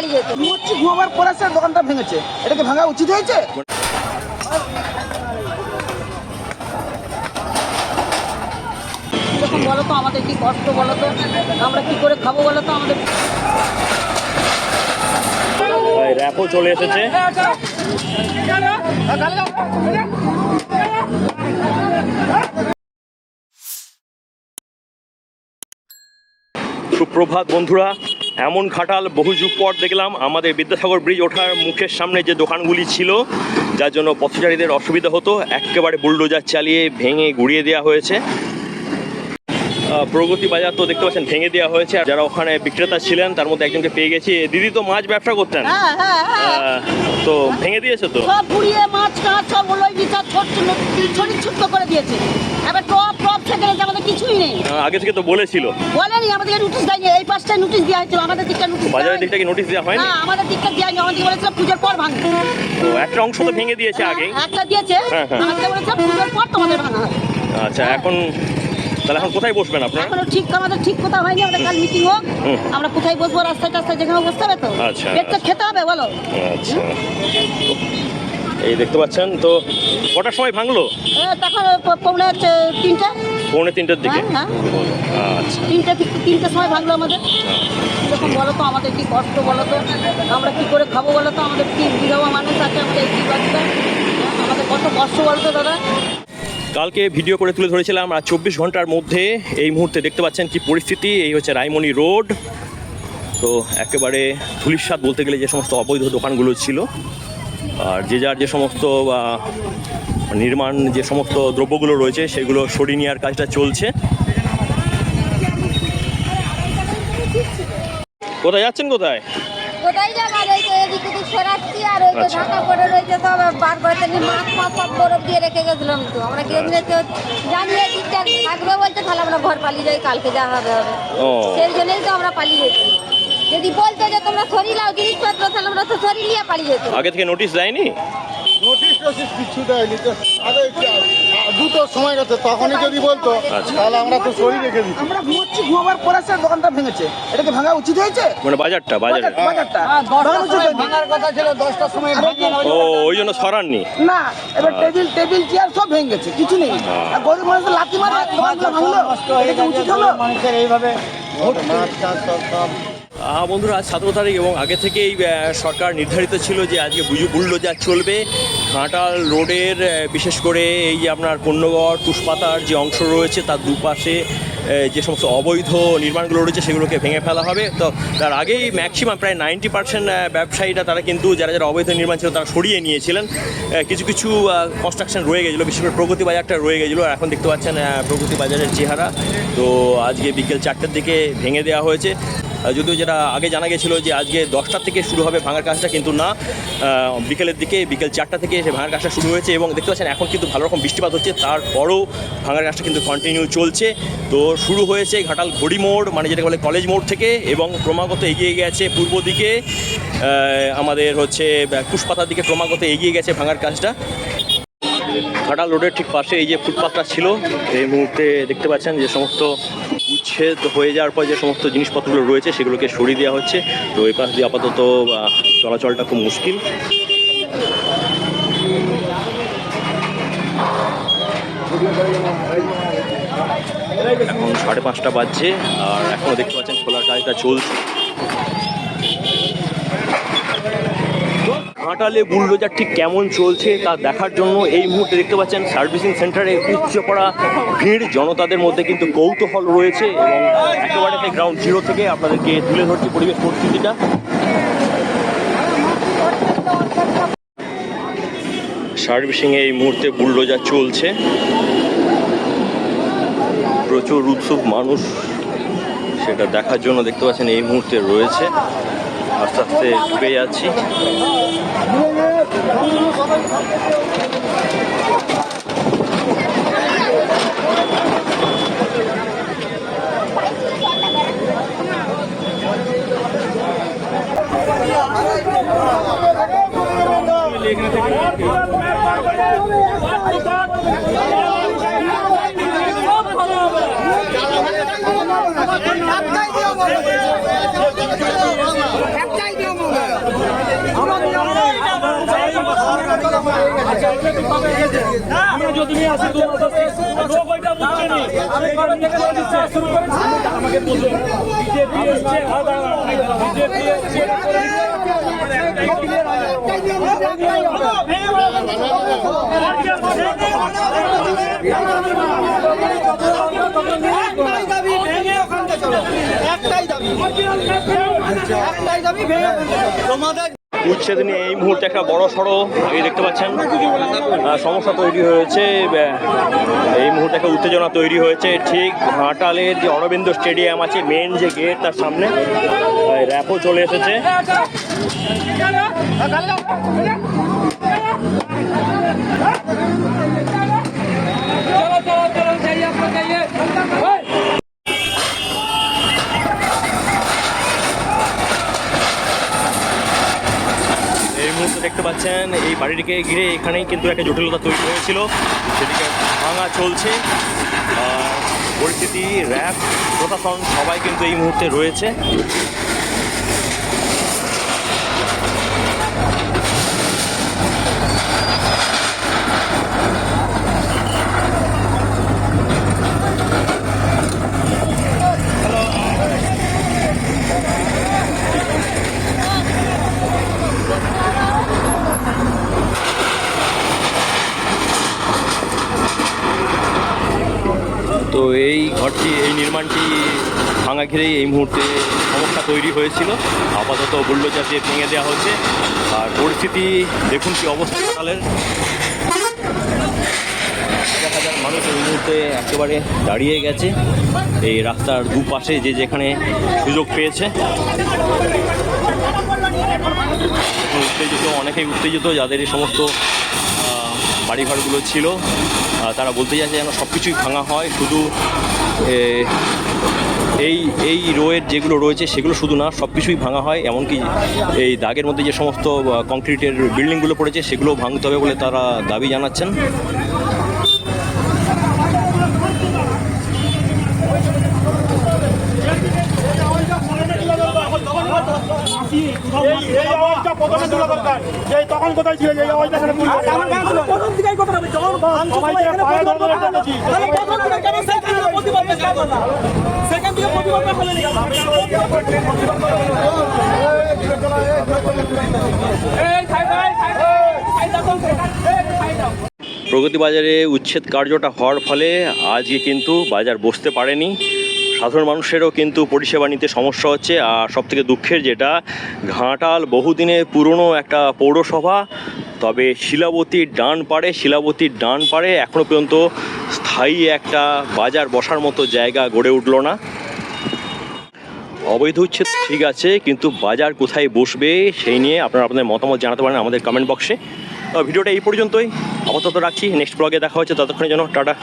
পালিয়ে যেত। ঘুমাবার পরে সে দোকানটা ভেঙেছে, এটাকে ভাঙা উচিত হয়েছে? যখন বলো তো আমাদের কি কষ্ট, বলো তো আমরা কি করে খাবো, বলো তো আমাদের। র্যাপও চলে এসেছে। সুপ্রভাত বন্ধুরা, এমন ঘাটাল বহু যুগ পর দেখলাম। আমাদের বিদ্যাসাগর ব্রিজ ওঠার মুখের সামনে যে দোকানগুলি ছিল, যার জন্য পথচারীদের অসুবিধা হতো, একেবারে বুলডোজার চালিয়ে ভেঙে গুড়িয়ে দেওয়া হয়েছে। প্রগতি বাজার তো দেখতে পাচ্ছেন ভেঙে দেওয়া হয়েছে। যারা ওখানে বিক্রেতা ছিলেন তার মধ্যে একজনকে পেয়ে গেছি। দিদি তো মাছ ব্যবসা করতেন, তো ভেঙে দিয়েছে তো সব পুড়িয়ে মাছ কাঁচ সব ওই বিচার ছোট করে দিয়েছে। এবার টপ টপ থেকে আমাদের কিছুই নেই। আগে থেকে তো বলেছিল, বলেনি, আমাদেরকে নোটিশ দেয়নি। এই পাঁচটায় নোটিশ দেওয়া হয়েছিল, আমাদের দিকটা নোটিশ। বাজারের দিকটা কি নোটিশ দেওয়া হয়নি? না, আমাদের দিকটা দেয়নি। আমাদেরকে বলেছিল পুজোর পর ভাঙবে। তো একটা অংশ তো ভেঙে দিয়েছে আগে, একটা দিয়েছে। আমাদের বলেছিল পুজোর পর তোমাদের ভাঙা হবে। আচ্ছা, এখন তাহলে এখন কোথায় বসবেন আপনারা? এখনো ঠিক আমাদের ঠিক কথা হয়নি। আমাদের কাল মিটিং হোক, আমরা কোথায় বসবো, রাস্তায় টাস্তায় যেখানে বসতে হবে তো। আচ্ছা, পেটটা খেতে হবে বলো। আচ্ছা, এই দেখতে পাচ্ছেন তো। কটার সময় ভাঙলো? তখন পৌনে 3টে। পৌনে 3টের দিকে। হ্যাঁ, আচ্ছা, 3টের সময় ভাঙলো আমাদের। যখন বলো তো আমাদের কি কষ্ট, বলো তো আমরা কি করে খাবো, বলো তো আমাদের কি বিধবা মানুষ আছে, আমাদের কি বাচ্চা, আমাদের কত কষ্ট বলতো দাদা। কালকে ভিডিও করে তুলে ধরেছিলাম, আর 24 ঘন্টার মধ্যে এই মুহূর্তে দেখতে পাচ্ছেন কি পরিস্থিতি। এই হচ্ছে রায়মণি রোড। তো একেবারে ধুলিস্বাদ বলতে গেলে যে সমস্ত অবৈধ দোকানগুলো ছিল, আর যে যার যে সমস্ত নির্মাণ যে সমস্ত দ্রব্যগুলো রয়েছে সেগুলো সরিয়ে নেওয়ার কাজটা চলছে। কোথায় যাচ্ছেন? কোথায় কোথায় যাবার? ওই তো এদিক ওদিক সরাচ্ছি, আর ওই তো ঢাকা পড়ে রয়েছে সব। বার করতে মাছ মাছ সব বরফ দিয়ে রেখে গেছিলাম। তো আমরা কি জানিয়ে দিকটা থাকবে বলতে, তাহলে আমরা ঘর পালিয়ে যাই, কালকে যা হবে হবে। সেই জন্যই তো আমরা পালিয়ে যেছি। যদি বলতো যে তোমরা সরিয়ে নাও জিনিসপত্র, তাহলে আমরা তো সরিয়ে নিয়ে পালিয়ে যেত। আগে থেকে নোটিশ দেয়নি? নোটিশ কিছু দেয়নি তো। আরে দুটোর সময় গেছে, তখনই যদি বলতো তাহলে আমরা তো সরিয়ে রেখে দিই। আমরা ঘুমাবার পরে সে দোকানটা ভেঙেছে, এটাকে ভাঙা উচিত হয়েছে? মানে বাজারটা বাজারটা ভাঙার কথা ছিল 10টার সময়। ও, ওই জন্য সরাননি না। এবার টেবিল চেয়ার সব ভেঙে গেছে, কিছু নেই। আর গরিব মানুষের লাথি মারে দোকানটা ভাঙলো, এটা উচিত হলো? মানুষের এইভাবে বন্ধুরা, আজ 17 তারিখ এবং আগে থেকেই সরকার নির্ধারিত ছিল যে আজকে বুলডোজার চলবে ঘাটাল রোডের, বিশেষ করে এই যে আপনার কন্যগড় তুষপাতার যে অংশ রয়েছে তার দুপাশে যে সমস্ত অবৈধ নির্মাণগুলো রয়েছে সেগুলোকে ভেঙে ফেলা হবে। তো তার আগেই ম্যাক্সিমাম প্রায় 90% ব্যবসায়ীরা তারা কিন্তু যারা অবৈধ নির্মাণ ছিল তারা সরিয়ে নিয়েছিলেন। কিছু কিছু কনস্ট্রাকশন রয়ে গেছিলো, বিশেষ করে প্রগতি বাজারটা রয়ে গেছিলো। আর এখন দেখতে পাচ্ছেন প্রগতি বাজারের চেহারা। তো আজকে বিকেল 4টের দিকে ভেঙে দেওয়া হয়েছে। যদিও যেটা আগে জানা গেছিলো যে আজকে 10টার থেকে শুরু হবে ভাঙার কাজটা, কিন্তু না, বিকেলের দিকে বিকেল 4টা থেকে সে ভাঙার কাজটা শুরু হয়েছে। এবং দেখতে পাচ্ছেন এখন কিন্তু ভালো রকম বৃষ্টিপাত হচ্ছে, তারপরও ভাঙার কাজটা কিন্তু কন্টিনিউ চলছে। তো শুরু হয়েছে ঘাটাল ঘড়ি মোড়, মানে যেটা বলে কলেজ মোড় থেকে, এবং ক্রমাগত এগিয়ে গেছে পূর্ব দিকে, আমাদের হচ্ছে পুষ্পাতার দিকে ক্রমাগত এগিয়ে গেছে ভাঙার কাজটা। ঘাটাল রোডের ঠিক পাশে এই যে ফুটপাথটা ছিল, এই মুহূর্তে দেখতে পাচ্ছেন যে সমস্ত উচ্ছেদ হয়ে যাওয়ার পর যে সমস্ত জিনিসপত্রগুলো রয়েছে সেগুলোকে সরিয়ে দেওয়া হচ্ছে। তো এই পাশ দিয়ে আপাতত চলাচলটা খুব মুশকিল। এখন 5:30 বাজছে, আর এখনও দেখতে পাচ্ছেন খোলার কাজটা চলছে। ঘাটালে বুলডোজার ঠিক কেমন চলছে তা দেখার জন্য এই মুহূর্তে দেখতে পাচ্ছেন সার্ভিসিং সেন্টারে উপচে পড়া ভিড়, জনতাদের মধ্যে কিন্তু কৌতূহল রয়েছে। এবং একেবারে গ্রাউন্ড জিরো থেকে আপনাদেরকে তুলে ধরছি পরিবেশ পরিস্থিতিটা। সার্ভিসিংয়ে এই মুহূর্তে বুলডোজার চলছে, প্রচুর উৎসুক মানুষ সেটা দেখার জন্য দেখতে পাচ্ছেন এই মুহূর্তে রয়েছে। আস্তে আস্তে ঢুকে যাচ্ছি। আমরা যদি নিয়ে আসি 2006 লোক ওইটা বুঝছে নি আমি কারণ থেকে শুরু করেছি আমাকে বলবে বিজেপি এসছে বিজেপি এসছে উচ্ছেদ নিয়ে এই মুহূর্তে একটা বড় সড়ো এই দেখতে পাচ্ছেন সমস্যা তৈরি হয়েছে। এই মুহূর্তে একটা উত্তেজনা তৈরি হয়েছে ঠিক ঘাটালের যে অরবিন্দ স্টেডিয়াম আছে মেন যে গেট তার সামনে র্যাপও চলে এসেছে। এই মুহূর্তে দেখতে পাচ্ছেন এই বাড়িটিকে ঘিরে এখানেই কিন্তু একটা জটিলতা তৈরি হয়েছিল, সেদিকে ভাঙা চলছে। পরিস্থিতি র্যাব প্রশাসন সবাই কিন্তু এই মুহূর্তে রয়েছে। তো এই ঘরটি এই নির্মাণটি ভাঙা ঘিরেই এই মুহূর্তে সমস্যা তৈরি হয়েছিল। আপাতত বুলডোজার দিয়ে ভেঙে দেওয়া হচ্ছে। আর পরিস্থিতি দেখুন কি অবস্থা ঘাটালের। হাজার হাজার মানুষ এই মুহূর্তে একেবারে দাঁড়িয়ে গেছে এই রাস্তার দুপাশে যে যেখানে সুযোগ পেয়েছে। উত্তেজিত, অনেকেই উত্তেজিত যাদের এই সমস্ত বাড়িঘরগুলো ছিল তারা বলতে চাইছে যেন সব কিছুই ভাঙা হয়, শুধু এই রোয়ের যেগুলো রয়েছে সেগুলো শুধু না, সব কিছুই ভাঙা হয়। এমনকি এই দাগের মধ্যে যে সমস্ত কংক্রিটের বিল্ডিংগুলো পড়েছে সেগুলোও ভাঙতে হবে বলে তারা দাবি জানাচ্ছেন। তখন কোথায় ছিল এই আওয়াজটা প্রথম দিকেই কথা হবে যখন সবাইকে পায়ে ধরে রেখেছি সেখান থেকে প্রতিবাদ হলে প্রগতি বাজারে উচ্ছেদ কার্যটা হওয়ার ফলে আজকে কিন্তু বাজার বসতে পারেনি। সাধারণ মানুষেরও কিন্তু পরিষেবা নিতে সমস্যা হচ্ছে। আর সবথেকে দুঃখের যেটা, ঘাটাল বহুদিনের পুরনো একটা পৌরসভা, তবে শিলাবতীর ডান পাড়ে এখনও পর্যন্ত স্থায়ী একটা বাজার বসার মতো জায়গা গড়ে উঠল না। অবৈধ উচ্ছেদ ঠিক আছে, কিন্তু বাজার কোথায় বসবে সেই নিয়ে আপনারা আপনাদের মতামত জানাতে পারেন আমাদের কমেন্ট বক্সে। ভিডিওটা এই পর্যন্তই, আপাতত রাখছি। নেক্সট ব্লগে দেখা হচ্ছে, ততক্ষণের জন্য টাটা।